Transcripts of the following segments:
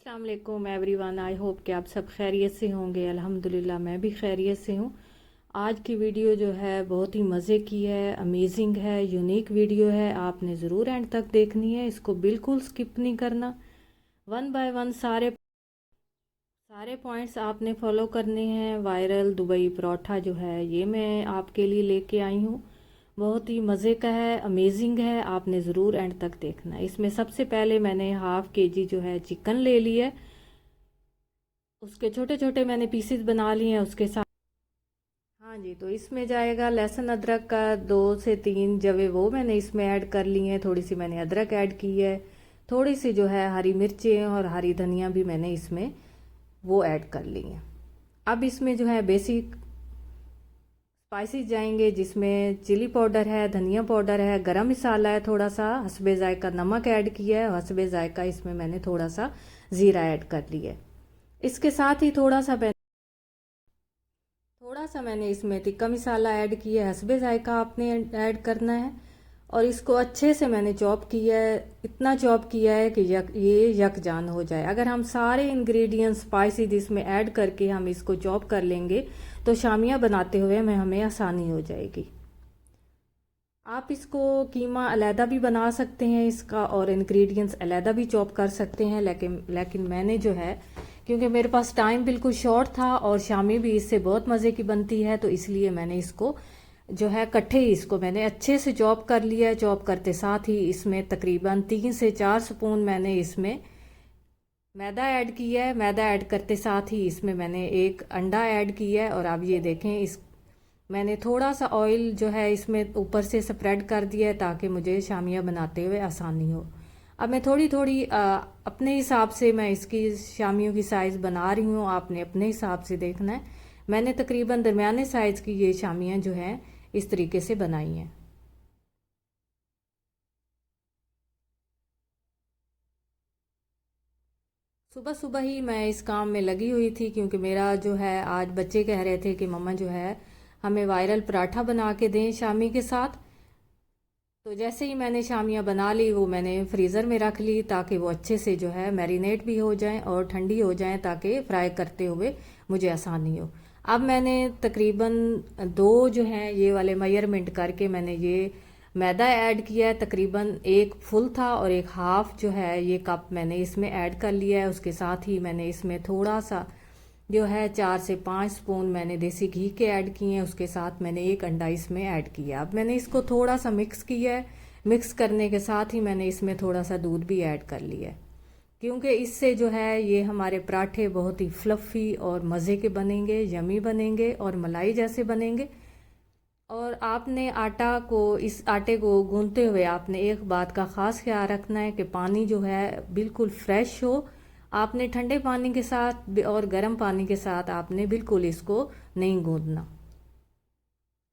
अस्सलाम वालेकुम everyone. I hope कि आप सब खैरियत से होंगे। अल्हम्दुलिल्लाह मैं भी खैरियत से हूँ। आज की वीडियो जो है बहुत ही मज़े की है, अमेजिंग है, यूनिक वीडियो है। आपने ज़रूर एंड तक देखनी है, इसको बिल्कुल स्किप नहीं करना। वन बाय वन सारे सारे पॉइंट्स आपने फॉलो करने हैं। वायरल दुबई परोठा जो है ये मैं आपके लिए लेके आई हूँ। बहुत ही मज़े का है, अमेजिंग है। आपने ज़रूर एंड तक देखना है। इसमें सबसे पहले मैंने हाफ केजी जो है चिकन ले लिया है। उसके छोटे छोटे मैंने पीसेस बना लिए हैं। उसके साथ हाँ जी, तो इसमें जाएगा लहसुन अदरक का 2 से 3 जवे, वो मैंने इसमें ऐड कर लिए हैं। थोड़ी सी मैंने अदरक ऐड की है। थोड़ी सी जो है हरी मिर्चें और हरी धनिया भी मैंने इसमें वो ऐड कर ली हैं। अब इसमें जो है बेसिक स्पाइसेस जाएंगे, जिसमें चिली पाउडर है, धनिया पाउडर है, गरम मसाला है, थोड़ा सा हस्बे जायका नमक ऐड किया है। हस्बे जायका इसमें मैंने थोड़ा सा ज़ीरा ऐड कर लिया है। इसके साथ ही थोड़ा सा मैंने इसमें टिक्का मसाला ऐड किया है। हस्बे जायका आपने ऐड करना है। और इसको अच्छे से मैंने चॉप किया है। इतना चॉप किया है कि ये यकजान हो जाए। अगर हम सारे इंग्रेडिएंट्स स्पाइसेस इसमें ऐड करके हम इसको चॉप कर लेंगे तो शामिया बनाते हुए हमें आसानी हो जाएगी। आप इसको कीमा अलहदा भी बना सकते हैं इसका, और इंग्रेडिएंट्स अलहदा भी चॉप कर सकते हैं। लेकिन मैंने जो है, क्योंकि मेरे पास टाइम बिल्कुल शॉर्ट था और शामी भी इससे बहुत मज़े की बनती है, तो इसलिए मैंने इसको जो है इकट्ठे ही इसको मैंने अच्छे से चॉप कर लिया है। चॉप करते साथ ही इसमें तकरीबन 3 से 4 स्पून मैंने इसमें मैदा ऐड किया है। मैदा ऐड करते साथ ही इसमें मैंने एक अंडा ऐड किया है। और अब ये देखें, इस मैंने थोड़ा सा ऑयल जो है इसमें ऊपर से स्प्रेड कर दिया है ताकि मुझे शामियाँ बनाते हुए आसानी हो। अब मैं थोड़ी थोड़ी अपने हिसाब से मैं इसकी शामियों की साइज़ बना रही हूँ। आपने अपने हिसाब से देखना है। मैंने तकरीबन दरमियाने साइज़ की ये शामियाँ जो हैं इस तरीके से बनाई हैं। सुबह सुबह ही मैं इस काम में लगी हुई थी, क्योंकि मेरा जो है आज बच्चे कह रहे थे कि मम्मा जो है हमें वायरल पराठा बना के दें शामी के साथ। तो जैसे ही मैंने शामियाँ बना ली, वो मैंने फ्रीज़र में रख ली ताकि वो अच्छे से जो है मैरिनेट भी हो जाएं और ठंडी हो जाएं, ताकि फ्राई करते हुए मुझे आसानी हो। अब मैंने तकरीबन 2 जो हैं ये वाले मेजरमेंट करके मैंने ये मैदा ऐड किया है। तकरीबन एक फुल था और एक हाफ जो है ये कप मैंने इसमें ऐड कर लिया है। उसके साथ ही मैंने इसमें थोड़ा सा जो है 4 से 5 स्पून मैंने देसी घी के ऐड किए हैं। उसके साथ मैंने एक अंडा इसमें ऐड किया। अब मैंने इसको थोड़ा सा मिक्स किया है। मिक्स करने के साथ ही मैंने इसमें थोड़ा सा दूध भी ऐड कर लिया है, क्योंकि इससे जो है ये हमारे पराठे बहुत ही फ्लफ़ी और मज़े के बनेंगे, यमी बनेंगे और मलाई जैसे बनेंगे। और आपने इस आटे को गूंथते हुए आपने एक बात का ख़ास ख्याल रखना है कि पानी जो है बिल्कुल फ्रेश हो। आपने ठंडे पानी के साथ और गर्म पानी के साथ आपने बिल्कुल इसको नहीं गूंदना।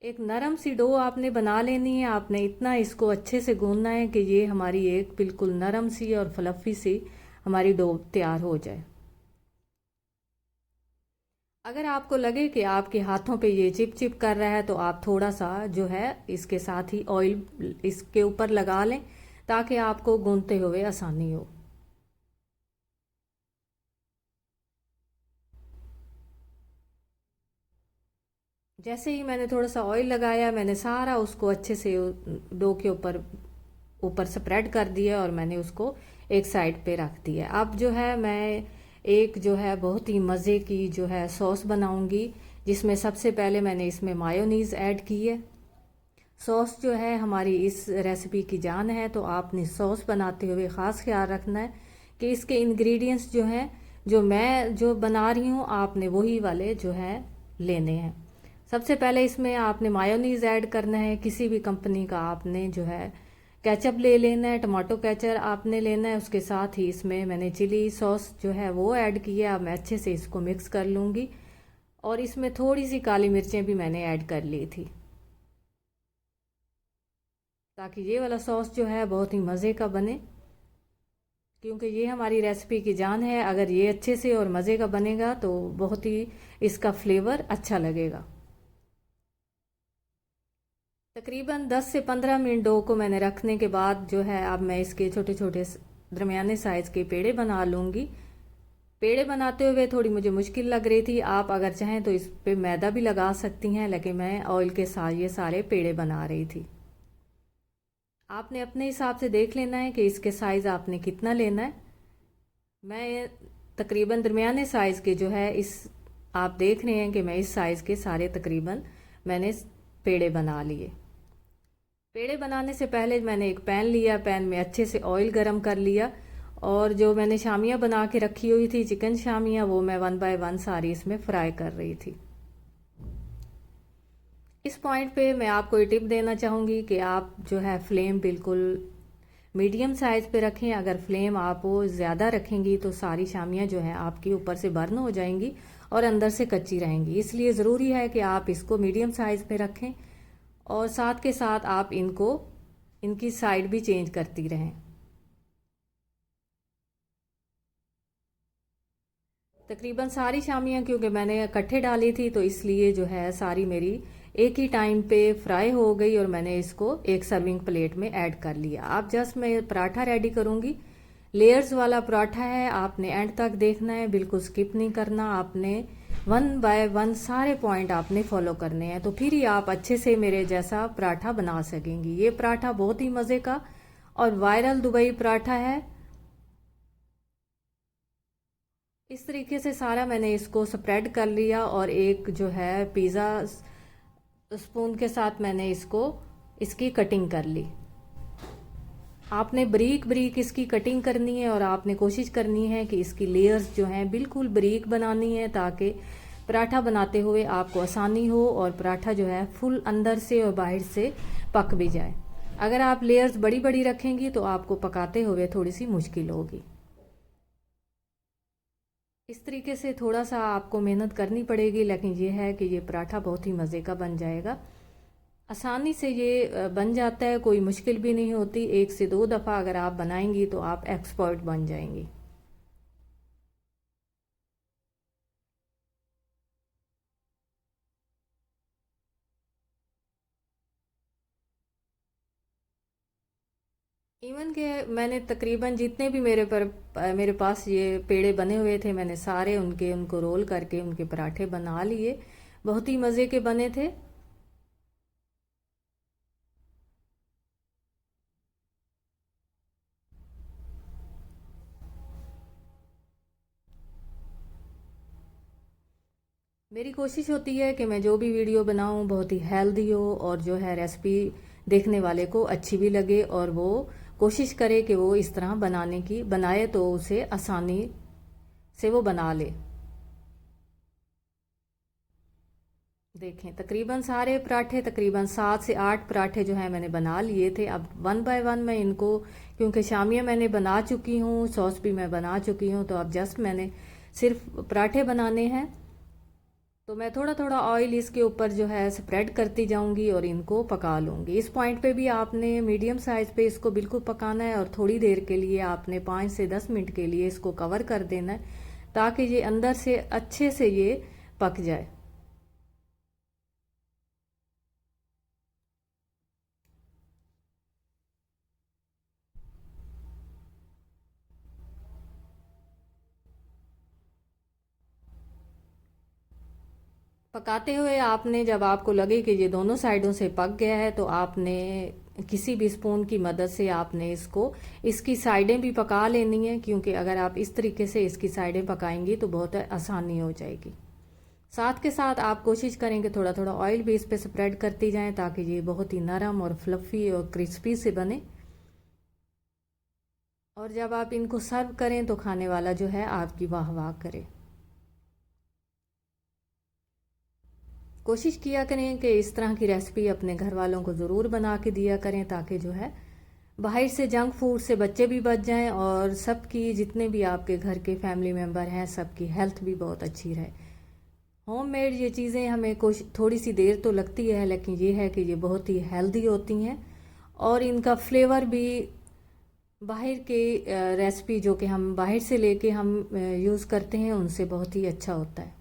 एक नरम सी डो आपने बना लेनी है। आपने इतना इसको अच्छे से गूंदना है कि ये हमारी एक बिल्कुल नरम सी और फ्लफ़ी सी हमारी डो तैयार हो जाए। अगर आपको लगे कि आपके हाथों पे ये चिप चिप कर रहा है, तो आप थोड़ा सा जो है इसके साथ ही ऑयल इसके ऊपर लगा लें ताकि आपको गूंथते हुए आसानी हो। जैसे ही मैंने थोड़ा सा ऑयल लगाया, मैंने सारा उसको अच्छे से डो के ऊपर ऊपर स्प्रेड कर दिया और मैंने उसको एक साइड पे रख दिया। अब जो है मैं एक जो है बहुत ही मज़े की जो है सॉस बनाऊंगी, जिसमें सबसे पहले मैंने इसमें मायोनीज़ ऐड की है। सॉस जो है हमारी इस रेसिपी की जान है, तो आपने सॉस बनाते हुए ख़ास ख्याल रखना है कि इसके इंग्रेडिएंट्स जो हैं, जो मैं जो बना रही हूँ, आपने वही वाले जो है लेने हैं। सबसे पहले इसमें आपने मायोनीज़ ऐड करना है। किसी भी कंपनी का आपने जो है केचप ले लेना है, टमाटो केचप आपने लेना है। उसके साथ ही इसमें मैंने चिली सॉस जो है वो ऐड किया। अब मैं अच्छे से इसको मिक्स कर लूँगी। और इसमें थोड़ी सी काली मिर्चें भी मैंने ऐड कर ली थी, ताकि ये वाला सॉस जो है बहुत ही मज़े का बने, क्योंकि ये हमारी रेसिपी की जान है। अगर ये अच्छे से और मज़े का बनेगा तो बहुत ही इसका फ्लेवर अच्छा लगेगा। तकरीबन 10 से 15 मिनट डो को मैंने रखने के बाद जो है अब मैं इसके छोटे छोटे दरमियाने साइज़ के पेड़े बना लूँगी। पेड़े बनाते हुए थोड़ी मुझे मुश्किल लग रही थी। आप अगर चाहें तो इस पे मैदा भी लगा सकती हैं, लेकिन मैं ऑयल के साथ ये सारे पेड़े बना रही थी। आपने अपने हिसाब से देख लेना है कि इसके साइज़ आपने कितना लेना है। मैं तकरीबन दरमियाने साइज़ के जो है इस आप देख रहे हैं कि मैं इस साइज़ के सारे तकरीबन मैंने पेड़े बना लिए। पेड़े बनाने से पहले मैंने एक पैन लिया, पैन में अच्छे से ऑयल गरम कर लिया और जो मैंने शामियाँ बना के रखी हुई थी चिकन शामियाँ, वो मैं 1 बाय 1 सारी इसमें फ्राई कर रही थी। इस पॉइंट पे मैं आपको ये टिप देना चाहूँगी कि आप जो है फ्लेम बिल्कुल मीडियम साइज़ पे रखें। अगर फ्लेम आप वो ज़्यादा रखेंगी तो सारी शामियाँ जो है आपकी ऊपर से बर्न हो जाएंगी और अंदर से कच्ची रहेंगी। इसलिए ज़रूरी है कि आप इसको मीडियम साइज़ पे रखें और साथ के साथ आप इनकी साइड भी चेंज करती रहें। तकरीबन सारी शामियाँ क्योंकि मैंने इकट्ठे डाली थी तो इसलिए जो है सारी मेरी एक ही टाइम पे फ्राई हो गई और मैंने इसको एक सर्विंग प्लेट में ऐड कर लिया। अब जस्ट मैं पराठा रेडी करूँगी। लेयर्स वाला पराठा है, आपने एंड तक देखना है, बिल्कुल स्किप नहीं करना। आपने 1 बाय 1 सारे पॉइंट आपने फॉलो करने हैं, तो फिर ही आप अच्छे से मेरे जैसा पराठा बना सकेंगी। ये पराठा बहुत ही मज़े का और वायरल दुबई पराठा है। इस तरीके से सारा मैंने इसको स्प्रेड कर लिया और एक जो है पिज़्ज़ा स्पून के साथ मैंने इसकी कटिंग कर ली। आपने बारीक बारीक इसकी कटिंग करनी है और आपने कोशिश करनी है कि इसकी लेयर्स जो हैं बिल्कुल बारीक बनानी है ताकि पराठा बनाते हुए आपको आसानी हो और पराठा जो है फुल अंदर से और बाहर से पक भी जाए। अगर आप लेयर्स बड़ी बड़ी रखेंगी तो आपको पकाते हुए थोड़ी सी मुश्किल होगी। इस तरीके से थोड़ा सा आपको मेहनत करनी पड़ेगी, लेकिन ये है कि ये पराठा बहुत ही मज़े का बन जाएगा। आसानी से ये बन जाता है, कोई मुश्किल भी नहीं होती। 1 से 2 दफ़ा अगर आप बनाएंगी तो आप एक्सपर्ट बन जाएंगी। इवन के मैंने तकरीबन जितने भी मेरे पास ये पेड़े बने हुए थे, मैंने सारे उनको रोल करके उनके पराठे बना लिए। बहुत ही मज़े के बने थे। मेरी कोशिश होती है कि मैं जो भी वीडियो बनाऊं बहुत ही हेल्दी हो और जो है रेसिपी देखने वाले को अच्छी भी लगे और वो कोशिश करे कि वो इस तरह बनाए तो उसे आसानी से वो बना ले। देखें तकरीबन सारे पराठे, तकरीबन 7 से 8 पराठे जो है मैंने बना लिए थे। अब 1 बाय 1 मैं इनको, क्योंकि शामियाँ मैंने बना चुकी हूँ, सॉस भी मैं बना चुकी हूँ, तो अब जस्ट मैंने सिर्फ पराठे बनाने हैं। तो मैं थोड़ा थोड़ा ऑयल इसके ऊपर जो है स्प्रेड करती जाऊंगी और इनको पका लूँगी। इस पॉइंट पे भी आपने मीडियम साइज़ पे इसको बिल्कुल पकाना है और थोड़ी देर के लिए आपने 5 से 10 मिनट के लिए इसको कवर कर देना है ताकि ये अंदर से अच्छे से ये पक जाए। पकाते हुए आपने जब आपको लगे कि ये दोनों साइडों से पक गया है तो आपने किसी भी स्पून की मदद से आपने इसकी साइडें भी पका लेनी है, क्योंकि अगर आप इस तरीके से इसकी साइडें पकाएंगी तो बहुत आसानी हो जाएगी। साथ के साथ आप कोशिश करें कि थोड़ा थोड़ा ऑयल भी इस पे स्प्रेड करती जाएं ताकि ये बहुत ही नरम और फ्लफ़ी और क्रिस्पी से बने। और जब आप इनको सर्व करें तो खाने वाला जो है आपकी वाह वाह करे। कोशिश किया करें कि इस तरह की रेसिपी अपने घर वालों को ज़रूर बना के दिया करें ताकि जो है बाहर से जंक फूड से बच्चे भी बच जाएं और सबकी, जितने भी आपके घर के फैमिली मेम्बर हैं, सबकी हेल्थ भी बहुत अच्छी रहे। होममेड ये चीज़ें हमें कुछ थोड़ी सी देर तो लगती है, लेकिन ये है कि ये बहुत ही हेल्दी होती हैं और इनका फ्लेवर भी बाहर के रेसिपी जो कि हम बाहर से लेके हम यूज़ करते हैं उनसे बहुत ही अच्छा होता है।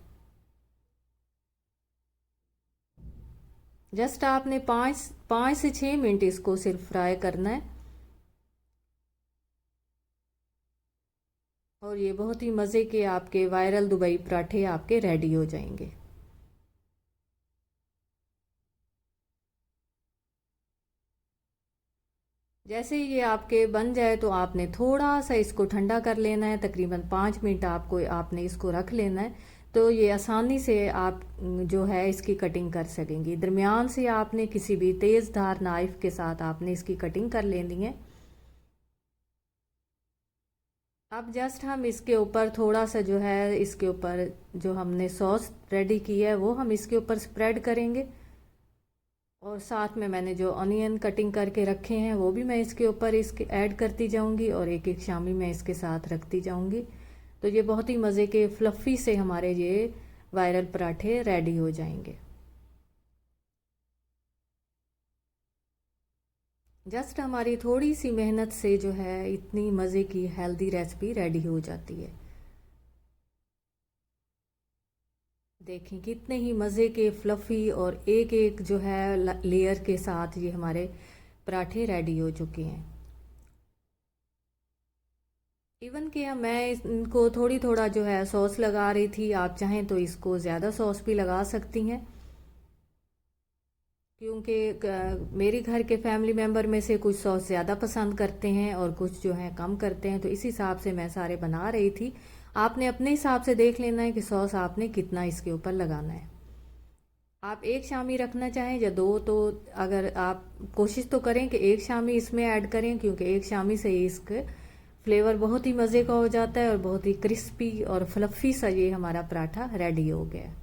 जस्ट आपने 5 से 6 मिनट इसको सिर्फ फ्राई करना है और ये बहुत ही मज़े के आपके वायरल दुबई पराठे आपके रेडी हो जाएंगे। जैसे ये आपके बन जाए तो आपने थोड़ा सा इसको ठंडा कर लेना है, तकरीबन 5 मिनट आपने इसको रख लेना है। तो ये आसानी से आप जो है इसकी कटिंग कर सकेंगी। दरमियान से आपने किसी भी तेज़ धार नाइफ के साथ आपने इसकी कटिंग कर लेनी है। अब जस्ट हम इसके ऊपर थोड़ा सा जो है, इसके ऊपर जो हमने सॉस रेडी की है वो हम इसके ऊपर स्प्रेड करेंगे। और साथ में मैंने जो ऑनियन कटिंग करके रखे हैं वो भी मैं इसके ऊपर इसके ऐड करती जाऊंगी और एक एक शामी मैं इसके साथ रखती जाऊंगी। तो ये बहुत ही मज़े के फ्लफ़ी से हमारे ये वायरल पराठे रेडी हो जाएंगे। जस्ट हमारी थोड़ी सी मेहनत से जो है इतनी मज़े की हेल्दी रेसिपी रेडी हो जाती है। देखें कितने ही मज़े के फ्लफ़ी और एक एक जो है लेयर के साथ ये हमारे पराठे रेडी हो चुके हैं। इवन कि मैं इनको थोड़ी थोड़ा जो है सॉस लगा रही थी, आप चाहें तो इसको ज़्यादा सॉस भी लगा सकती हैं, क्योंकि मेरे घर के फैमिली मेम्बर में से कुछ सॉस ज़्यादा पसंद करते हैं और कुछ जो है कम करते हैं। तो इस हिसाब से मैं सारे बना रही थी। आपने अपने हिसाब से देख लेना है कि सॉस आपने कितना इसके ऊपर लगाना है। आप एक शामी रखना चाहें या दो, तो अगर आप कोशिश तो करें कि एक शामी इसमें ऐड करें, क्योंकि एक शामी से ही इसके फ्लेवर बहुत ही मज़े का हो जाता है और बहुत ही क्रिस्पी और फ्लफ़ी सा ये हमारा पराठा रेडी हो गया।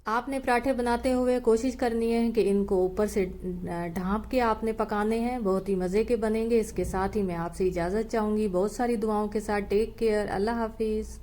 आपने पराठे बनाते हुए कोशिश करनी है कि इनको ऊपर से ढाँप के आपने पकाने हैं, बहुत ही मज़े के बनेंगे। इसके साथ ही मैं आपसे इजाज़त चाहूँगी बहुत सारी दुआओं के साथ। टेक केयर, अल्लाह हाफिज़।